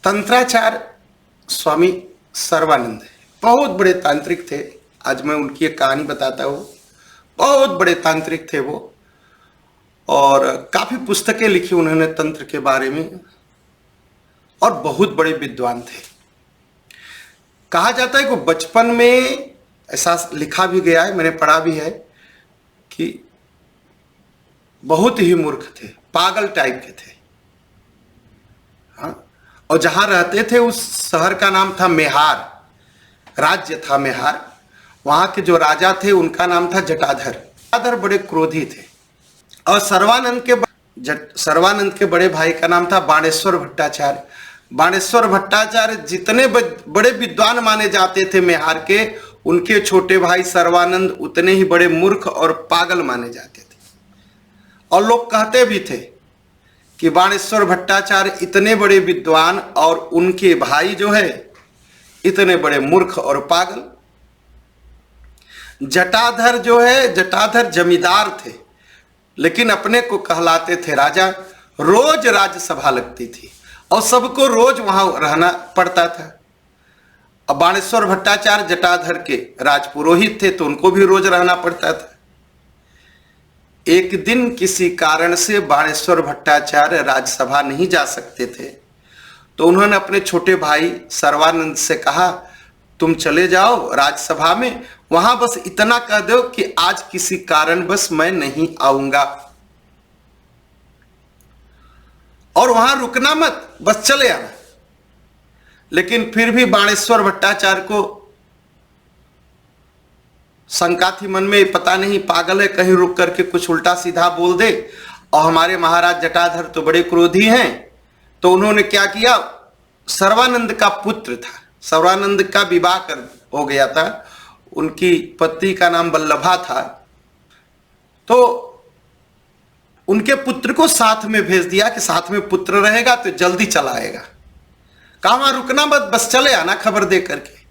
तंत्राचार्य स्वामी सर्वानंद बहुत बड़े तांत्रिक थे। आज मैं उनकी एक कहानी बताता हूँ। बहुत बड़े तांत्रिक थे वो, और काफी पुस्तकें लिखी उन्होंने तंत्र के बारे में, और बहुत बड़े विद्वान थे। कहा जाता है कि बचपन में ऐसा लिखा भी गया है, मैंने पढ़ा भी है, कि बहुत ही मूर्ख थे, पागल टाइप के थे। हाँ, और जहां रहते थे उस शहर का नाम था मेहार, राज्य था मेहार। वहां के जो राजा थे उनका नाम था जटाधर। जटाधर बड़े क्रोधी थे, और सर्वानंद के बड़े भाई का नाम था बाणेश्वर भट्टाचार्य। बाणेश्वर भट्टाचार्य जितने बड़े विद्वान माने जाते थे मेहार के, उनके छोटे भाई सर्वानंद उतने ही बड़े मूर्ख और पागल माने जाते थे। और लोग कहते भी थे कि बाणेश्वर भट्टाचार्य इतने बड़े विद्वान और उनके भाई जो है इतने बड़े मूर्ख और पागल। जटाधर जो है, जटाधर जमींदार थे, लेकिन अपने को कहलाते थे राजा। रोज राज्यसभा लगती थी और सबको रोज वहां रहना पड़ता था। अब बाणेश्वर भट्टाचार्य जटाधर के राजपुरोहित थे, तो उनको भी रोज रहना पड़ता था। एक दिन किसी कारण से बाणेश्वर भट्टाचार्य राज्यसभा नहीं जा सकते थे, तो उन्होंने अपने छोटे भाई सर्वानंद से कहा, तुम चले जाओ राज्यसभा में, वहां बस इतना कह दो कि आज किसी कारण बस मैं नहीं आऊंगा, और वहां रुकना मत, बस चले आना। लेकिन फिर भी बाणेश्वर भट्टाचार्य को शंका थी मन में, पता नहीं पागल है, कहीं रुक करके कुछ उल्टा सीधा बोल दे, और हमारे महाराज जटाधर तो बड़े क्रोधी हैं। तो उन्होंने क्या किया, सर्वानंद का पुत्र था, सर्वानंद का विवाह हो गया था, उनकी पत्नी का नाम वल्लभा था, तो उनके पुत्र को साथ में भेज दिया कि साथ में पुत्र रहेगा तो जल्दी चला आएगा। कहा वहां रुकना मत, बस चले आना खबर दे करके।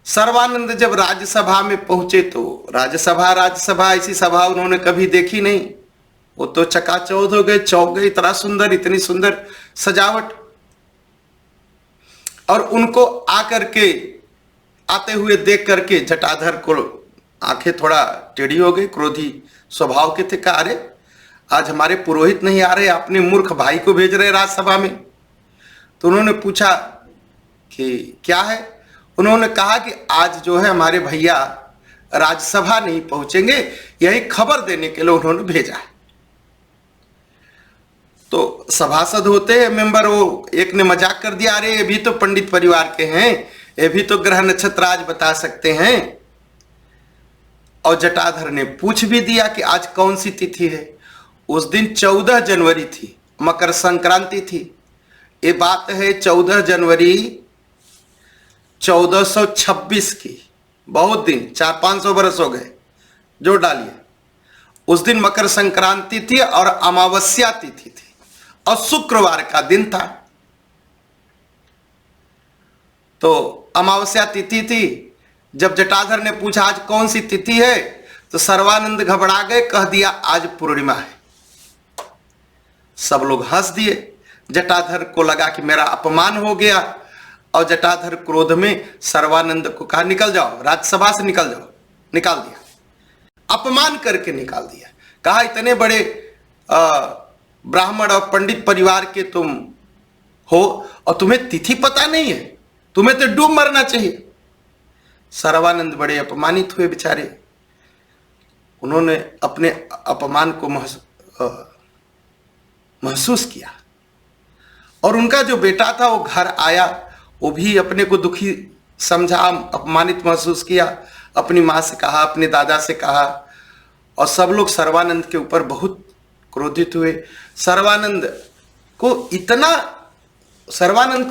सर्वानंद जब राज्यसभा में पहुंचे, तो राज्यसभा ऐसी सभा उन्होंने कभी देखी नहीं। वो तो चकाचौंध हो गए, चौंक गए, इतना सुंदर, इतनी सुंदर सजावट। और उनको आकर के आते हुए देख करके जटाधर को आंखें थोड़ा टेढ़ी हो गई, क्रोधी स्वभाव के थे। कहा, अरे आज हमारे पुरोहित नहीं आ रहे, अपने मूर्ख भाई को भेज रहे राज्यसभा में। तो उन्होंने पूछा कि क्या है। उन्होंने कहा कि आज जो है हमारे भैया राज्यसभा नहीं पहुंचेंगे, यही खबर देने के लिए उन्होंने भेजा है। तो सभासद होते हैं मेंबर, वो एक ने मजाक कर दिया, अरे ये भी तो पंडित परिवार के हैं, ये भी तो ग्रह नक्षत्र आज बता सकते हैं। और जटाधर ने पूछ भी दिया कि आज कौन सी तिथि है। उस दिन 14 जनवरी थी, मकर संक्रांति थी। ये बात है 14 जनवरी 1426 की। बहुत दिन, 400-500 बरस हो गए, जोड़ डालिए। उस दिन मकर संक्रांति थी और अमावस्या तिथि थी, और शुक्रवार का दिन था। तो अमावस्या तिथि थी। जब जटाधर ने पूछा आज कौन सी तिथि है, तो सर्वानंद घबरा गए, कह दिया आज पूर्णिमा है। सब लोग हंस दिए। जटाधर को लगा कि मेरा अपमान हो गया, और जटाधर क्रोध में सर्वानंद को कहा, निकल जाओ, राज्यसभा से निकल जाओ। निकाल दिया, अपमान करके निकाल दिया। कहा, इतने बड़े ब्राह्मण और पंडित परिवार के तुम हो, और तुम्हें तिथि पता नहीं है, तुम्हें तो डूब मरना चाहिए। सर्वानंद बड़े अपमानित हुए बेचारे। उन्होंने अपने अपमान को महसूस किया। और उनका जो बेटा था वो घर आया, वो भी अपने को दुखी समझा, अपमानित महसूस किया। अपनी माँ से कहा, अपने दादा से कहा, और सब लोग सर्वानंद के ऊपर बहुत क्रोधित हुए। सर्वानंद को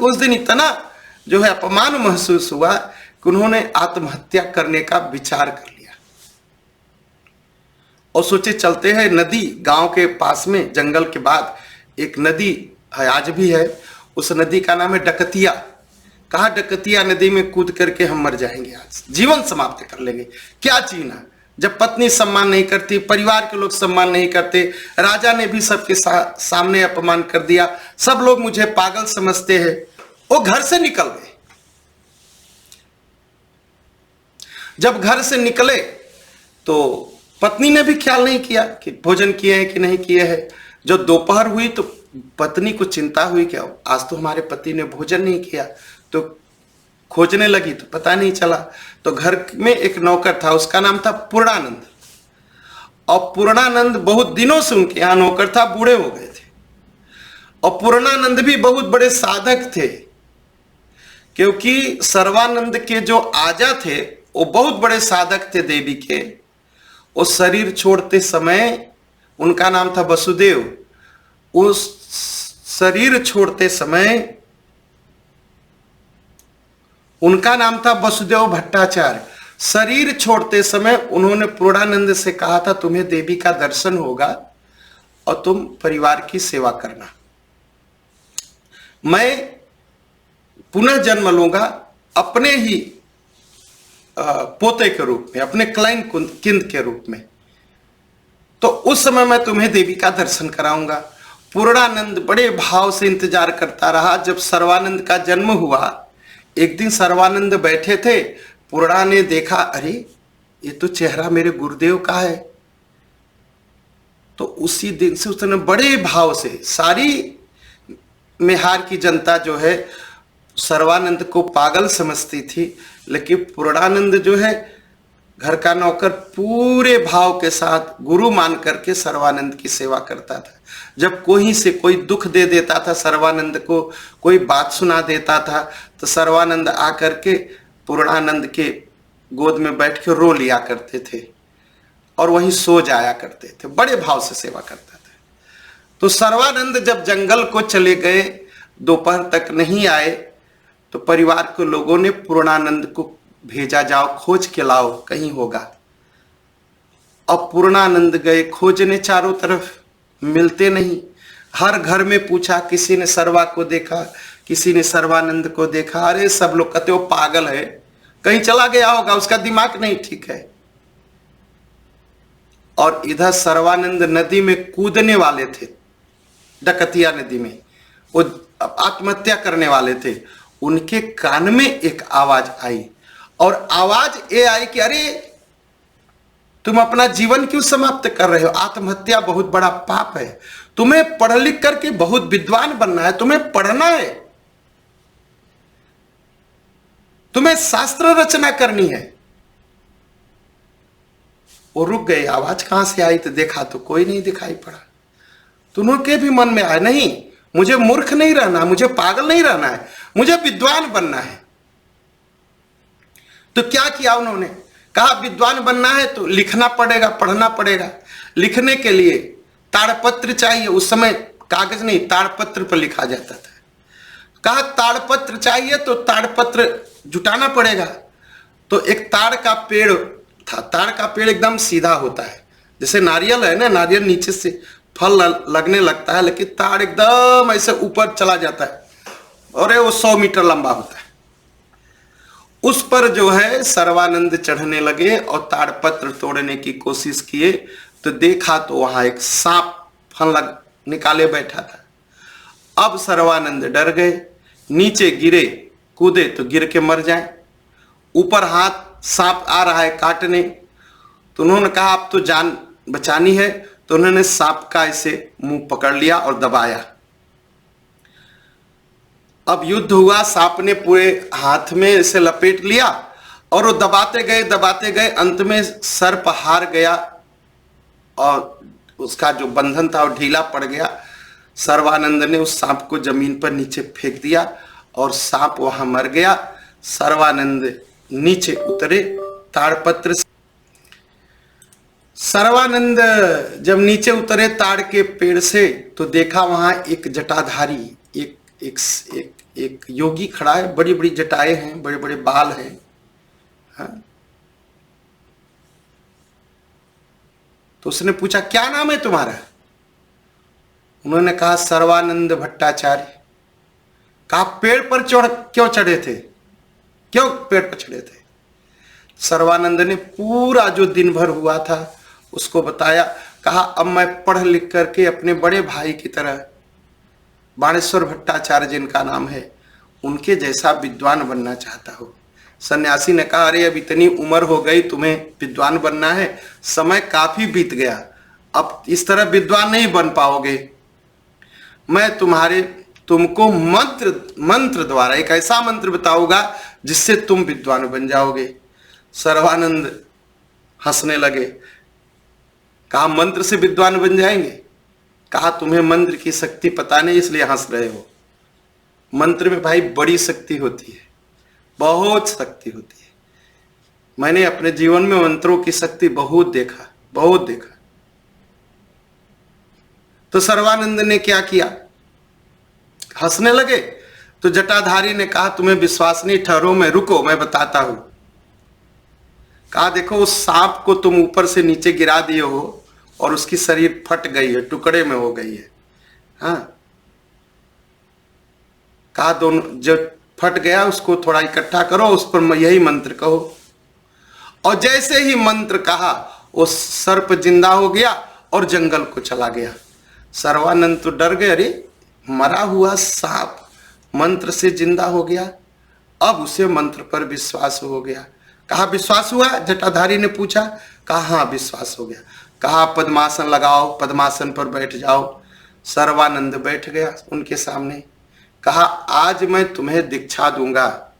उस दिन इतना जो है अपमान महसूस हुआ कि उन्होंने आत्महत्या करने का विचार कर लिया। और सोचे चलते हैं नदी, गांव के पास में जंगल के बाद एक नदी है, आज भी है, उस नदी का नाम है डकतिया। कहा, डकतिया नदी में कूद करके हम मर जाएंगे, आज जीवन समाप्त कर लेंगे, क्या जीना, जब पत्नी सम्मान नहीं करती, परिवार के लोग सम्मान नहीं करते, राजा ने भी सबके सामने अपमान कर दिया, सब लोग मुझे पागल समझते हैं, वो घर से निकल गए। जब घर से निकले तो पत्नी ने भी ख्याल नहीं किया कि भोजन किए हैं कि नहीं किए हैं। जो दोपहर हुई तो पत्नी को चिंता हुई कि आज तो हमारे पति ने भोजन नहीं किया, तो खोजने लगी तो पता नहीं चला। तो घर में एक नौकर था, उसका नाम था पूर्णानंद, और पूर्णानंद बहुत दिनों से उनके यहाँ नौकर था, बूढ़े हो गए थे। और पूर्णानंद भी बहुत बड़े साधक थे, क्योंकि सर्वानंद के जो आजा थे वो बहुत बड़े साधक थे देवी के। वो शरीर छोड़ते समय, उनका नाम था वसुदेव, उस शरीर छोड़ते समय उनका नाम था वसुदेव भट्टाचार्य। शरीर छोड़ते समय उन्होंने पूर्णानंद से कहा था तुम्हें देवी का दर्शन होगा और तुम परिवार की सेवा करना, मैं पुनः जन्म लूंगा अपने ही पोते के रूप में, अपने क्लाइन किंद के रूप में, तो उस समय मैं तुम्हें देवी का दर्शन कराऊंगा। पूर्णानंद बड़े भाव से इंतजार करता रहा। जब सर्वानंद का जन्म हुआ, एक दिन सर्वानंद बैठे थे, पूर्णा ने देखा, अरे ये तो चेहरा मेरे गुरुदेव का है। तो उसी दिन से उसने बड़े भाव से, सारी मेहार की जनता जो है सर्वानंद को पागल समझती थी, लेकिन पूर्णानंद जो है घर का नौकर पूरे भाव के साथ गुरु मान करके सर्वानंद की सेवा करता था। जब कोई से कोई दुख दे देता था सर्वानंद को, कोई बात सुना देता था, तो सर्वानंद आकर के पूर्णानंद के गोद में बैठ के रो लिया करते थे और वहीं सो जाया करते थे। बड़े भाव से सेवा करता था। तो सर्वानंद जब जंगल को चले गए, दोपहर तक नहीं आए, तो परिवार के लोगों ने पूर्णानंद को भेजा, जाओ खोज के लाओ, कहीं होगा। अब पूर्णानंद गए खोजने, चारों तरफ मिलते नहीं। हर घर में पूछा, किसी ने सर्वा को देखा, किसी ने सर्वानंद को देखा। अरे सब लोग कहते वो पागल है, कहीं चला गया होगा, उसका दिमाग नहीं ठीक है। और इधर सर्वानंद नदी में कूदने वाले थे, डकतिया नदी में, वो आत्महत्या करने वाले थे। उनके कान में एक आवाज आई, और आवाज ये आई कि अरे तुम अपना जीवन क्यों समाप्त कर रहे हो, आत्महत्या बहुत बड़ा पाप है, तुम्हें पढ़ लिख करके बहुत विद्वान बनना है, तुम्हें पढ़ना है, तुम्हें शास्त्र रचना करनी है। वो रुक गए, आवाज कहां से आई, तो देखा तो कोई नहीं दिखाई पड़ा। तो उनके भी मन में आया, नहीं मुझे मूर्ख नहीं रहना, मुझे पागल नहीं रहना है, मुझे विद्वान बनना है। तो क्या किया उन्होंने, कहा विद्वान बनना है तो लिखना पड़ेगा, पढ़ना पड़ेगा। लिखने के लिए ताड़पत्र चाहिए, उस समय कागज नहीं ताड़पत्र पर लिखा जाता था। कहा ताड़पत्र चाहिए तो ताड़पत्र जुटाना पड़ेगा। तो एक ताड़ का पेड़ था, ताड़ का पेड़ एकदम सीधा होता है, जैसे नारियल है ना, नारियल नीचे से फल लगने लगता है, लेकिन ताड़ एकदम ऐसे ऊपर चला जाता है और वो 100 मीटर लंबा होता है। उस पर जो है सर्वानंद चढ़ने लगे और ताड़पत्र तोड़ने की कोशिश किए, तो देखा तो वहां एक सांप फल निकाले बैठा था। अब सर्वानंद डर गए, नीचे गिरे, कूदे तो गिर के मर जाए, ऊपर हाथ सांप आ रहा है काटने। तो उन्होंने कहा अब तो जान बचानी है, तो उन्होंने सांप का ऐसे मुंह पकड़ लिया और दबाया। अब युद्ध हुआ, सांप ने पूरे हाथ में इसे लपेट लिया और वो दबाते गए, अंत में सर्प हार गया और उसका जो बंधन था वो ढीला पड़ गया। सर्वानंद ने उस सांप को जमीन पर नीचे फेंक दिया और सांप वहां मर गया। सर्वानंद नीचे उतरे ताड़पत्र से। सर्वानंद जब नीचे उतरे ताड़ के पेड़ से, तो देखा वहां एक जटाधारी, एक योगी खड़ा है, बड़ी बड़ी जटाएं हैं, बड़े बड़े बाल हैं। हाँ? तो उसने पूछा क्या नाम है तुम्हारा? उन्होंने कहा सर्वानंद भट्टाचार्य। कहा पेड़ पर क्यों चढ़े थे, क्यों पेड़ पर चढ़े थे? सर्वानंद ने पूरा जो दिन भर हुआ था उसको बताया। कहा अब मैं पढ़ लिख करके अपने बड़े भाई की तरह, बाणेश्वर भट्टाचार्य जिनका नाम है, उनके जैसा विद्वान बनना चाहता हूँ। सन्यासी ने कहा अरे अब इतनी उम्र हो गई, तुम्हें विद्वान बनना है, समय काफी बीत गया, अब इस तरह विद्वान नहीं बन पाओगे। मैं तुमको मंत्र द्वारा एक ऐसा मंत्र बताऊंगा जिससे तुम विद्वान बन जाओगे। सर्वानंद हंसने लगे। कहा मंत्र से विद्वान बन जाएंगे? कहा तुम्हें मंत्र की शक्ति पता नहीं इसलिए हंस रहे हो। मंत्र में भाई बड़ी शक्ति होती है, बहुत शक्ति होती है। मैंने अपने जीवन में मंत्रों की शक्ति बहुत देखा। तो सर्वानंद ने क्या किया? हंसने लगे। तो जटाधारी ने कहा तुम्हें विश्वास नहीं, ठहरो, मैं रुको, मैं बताता हूं। कहा देखो उस सांप को तुम ऊपर से नीचे गिरा दिए हो और उसकी शरीर फट गई है, टुकड़े में हो गई है। हाँ, कहा दोनों जब फट गया उसको थोड़ा इकट्ठा करो, उस पर यही मंत्र कहो। और जैसे ही मंत्र कहा वो सर्प जिंदा हो गया और जंगल को चला गया। सर्वानंद तो डर गए, अरे मरा हुआ सांप मंत्र से जिंदा हो गया। अब उसे मंत्र पर विश्वास हो गया। कहा विश्वास हुआ? जटाधारी ने पूछा। कहा हाँ विश्वास हो गया। कहा पद्मासन लगाओ, पद्मासन पर बैठ जाओ। सर्वानंद बैठ गया उनके सामने। कहा आज मैं तुम्हें दीक्षा दूंगा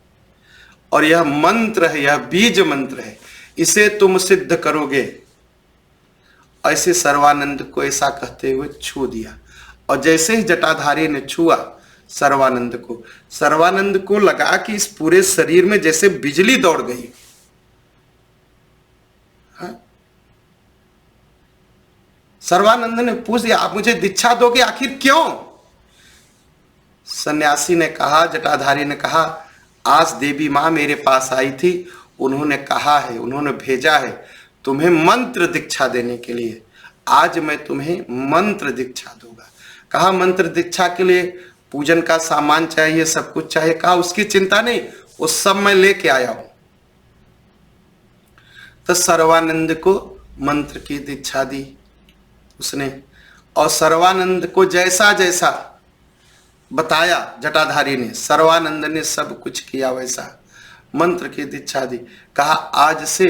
और यह मंत्र है, यह बीज मंत्र है, इसे तुम सिद्ध करोगे। ऐसे सर्वानंद को ऐसा कहते हुए छू दिया। और जैसे ही जटाधारी ने छुआ सर्वानंद को लगा कि इस पूरे शरीर में जैसे बिजली दौड़ गई। हाँ? सर्वानंद ने पूछ दिया आप मुझे दीक्षा दोगे, आखिर क्यों? सन्यासी ने कहा, जटाधारी ने कहा आज देवी मां मेरे पास आई थी, उन्होंने कहा है, उन्होंने भेजा है तुम्हें मंत्र दीक्षा देने के लिए। आज मैं तुम्हें मंत्र दीक्षा दूंगा। कहा मंत्र दीक्षा के लिए पूजन का सामान चाहिए, सब कुछ चाहिए। कहा उसकी चिंता नहीं, वो सब मैं लेके आया हूं। तो सर्वानंद को मंत्र की दीक्षा दी उसने। और सर्वानंद को जैसा जैसा बताया जटाधारी ने, सर्वानंद ने सब कुछ किया वैसा, मंत्र की दीक्षा दी। कहा आज से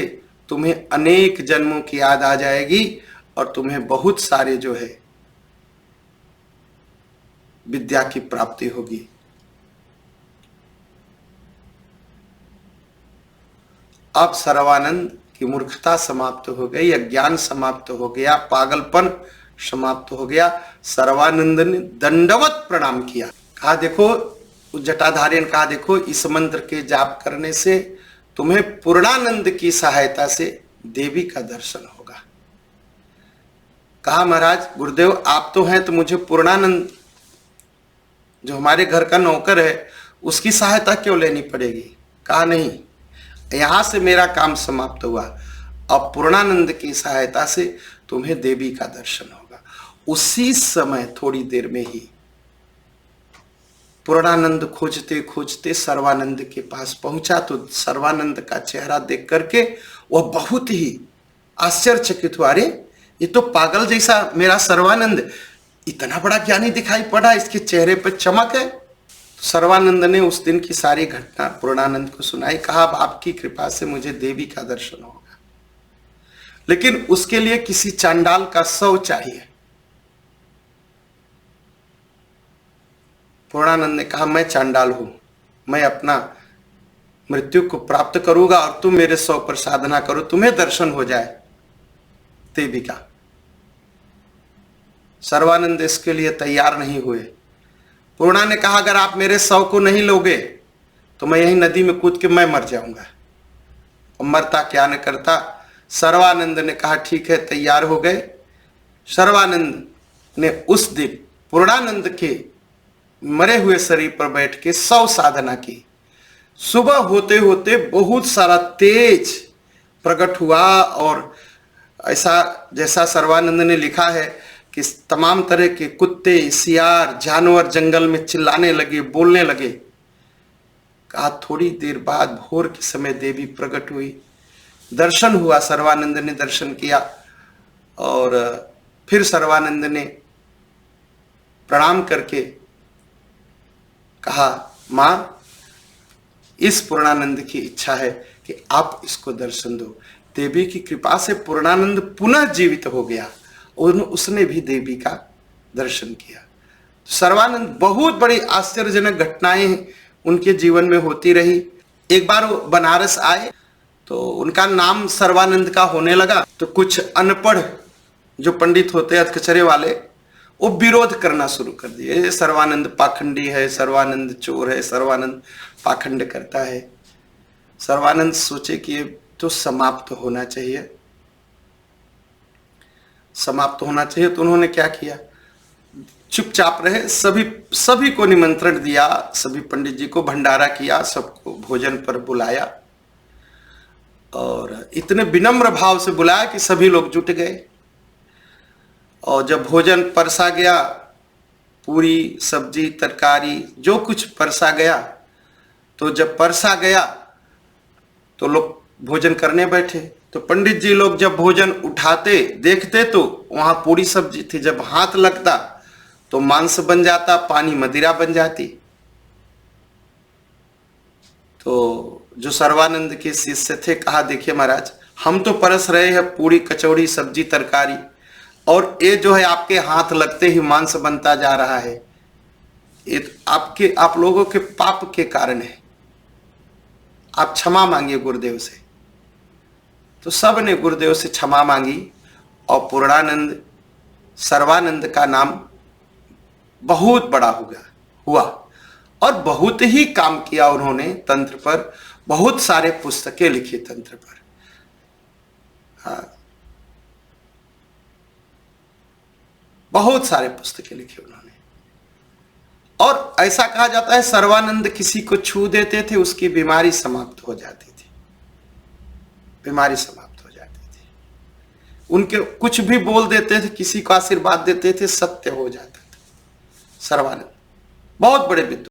तुम्हें अनेक जन्मों की याद आ जाएगी और तुम्हें बहुत सारे जो है विद्या की प्राप्ति होगी। अब सर्वानंद की मूर्खता समाप्त हो गई, अज्ञान समाप्त हो गया, पागलपन समाप्त हो गया। सर्वानंद ने दंडवत प्रणाम किया। कहा देखो, जटाधारी ने कहा देखो इस मंत्र के जाप करने से तुम्हें पूर्णानंद की सहायता से देवी का दर्शन होगा। कहा महाराज गुरुदेव आप तो हैं, तो मुझे पूर्णानंद जो हमारे घर का नौकर है उसकी सहायता क्यों लेनी पड़ेगी? कहा नहीं, यहां से मेरा काम समाप्त हुआ, अब पूर्णानंद की सहायता से तुम्हें देवी का दर्शन होगा। उसी समय थोड़ी देर में ही पूर्णानंद खोजते खोजते सर्वानंद के पास पहुंचा। तो सर्वानंद का चेहरा देख करके वह बहुत ही आश्चर्यचकित हुआ। अरे ये तो पागल जैसा मेरा सर्वानंद, इतना बड़ा ज्ञानी दिखाई पड़ा, इसके चेहरे पर चमक है। तो सर्वानंद ने उस दिन की सारी घटना पूर्णानंद को सुनाई। कहा अब आपकी कृपा से मुझे देवी का दर्शन होगा, लेकिन उसके लिए किसी चांडाल का शव चाहिए। पूर्णानंद ने कहा मैं चांडाल हूं, मैं अपना मृत्यु को प्राप्त करूंगा और तुम मेरे शव पर साधना करो, तुम्हें दर्शन हो जाए देवी का। सर्वानंद इसके लिए तैयार नहीं हुए। पूर्णा ने कहा अगर आप मेरे शव को नहीं लोगे तो मैं यही नदी में कूद के मैं मर जाऊंगा। और मरता क्या न करता। सर्वानंद ने कहा ठीक है, तैयार हो गए। सर्वानंद ने उस दिन पूर्णानंद के मरे हुए शरीर पर बैठ के शव साधना की। सुबह होते होते बहुत सारा तेज प्रकट हुआ और ऐसा जैसा सर्वानंद ने लिखा है कि तमाम तरह के कुत्ते, सियार, जानवर जंगल में चिल्लाने लगे, बोलने लगे। कहा थोड़ी देर बाद भोर के समय देवी प्रकट हुई दर्शन हुआ, सर्वानंद ने दर्शन किया और फिर सर्वानंद ने प्रणाम करके कहा, माँ इस पूर्णानंद की इच्छा है कि आप इसको दर्शन दो। देवी की कृपा से पूर्णानंद पुनः जीवित हो गया और उसने भी देवी का दर्शन किया। सर्वानंद, बहुत बड़ी आश्चर्यजनक घटनाएं उनके जीवन में होती रही। एक बार वो बनारस आए तो उनका नाम सर्वानंद का होने लगा, तो कुछ अनपढ़ जो पंडित होते हैं अधकचरे वाले, वो विरोध करना शुरू कर दिए। सर्वानंद पाखंडी है, सर्वानंद चोर है, सर्वानंद पाखंड करता है। सर्वानंद सोचे कि ये तो समाप्त होना चाहिए, समाप्त होना चाहिए। तो उन्होंने क्या किया, चुपचाप रहे, सभी को निमंत्रण दिया, सभी पंडित जी को भंडारा किया, सबको भोजन पर बुलाया और इतने विनम्र भाव से बुलाया कि सभी लोग जुट गए। और जब भोजन परसा गया, पूरी सब्जी तरकारी जो कुछ परसा गया, तो जब परसा गया तो लोग भोजन करने बैठे। तो पंडित जी लोग जब भोजन उठाते देखते तो वहां पूरी सब्जी थी, जब हाथ लगता तो मांस बन जाता, पानी मदिरा बन जाती। तो जो सर्वानंद के शिष्य थे कहा, देखिए महाराज, हम तो परस रहे हैं पूरी कचौड़ी सब्जी तरकारी, और ये जो है आपके हाथ लगते ही मांस बनता जा रहा है, ये आप लोगों के पाप के कारण है, आप क्षमा मांगिए गुरुदेव से। तो सब ने गुरुदेव से क्षमा मांगी और पूर्णानंद सर्वानंद का नाम बहुत बड़ा हुआ और बहुत ही काम किया उन्होंने तंत्र पर, बहुत सारे पुस्तकें लिखी तंत्र पर। हाँ, बहुत सारे पुस्तकें लिखी उन्होंने। और ऐसा कहा जाता है सर्वानंद किसी को छू देते थे उसकी बीमारी समाप्त हो जाती थी, बीमारी समाप्त हो जाती थी। उनके कुछ भी बोल देते थे, किसी को आशीर्वाद देते थे, सत्य हो जाता था। सर्वानंद बहुत बड़े विद्वान।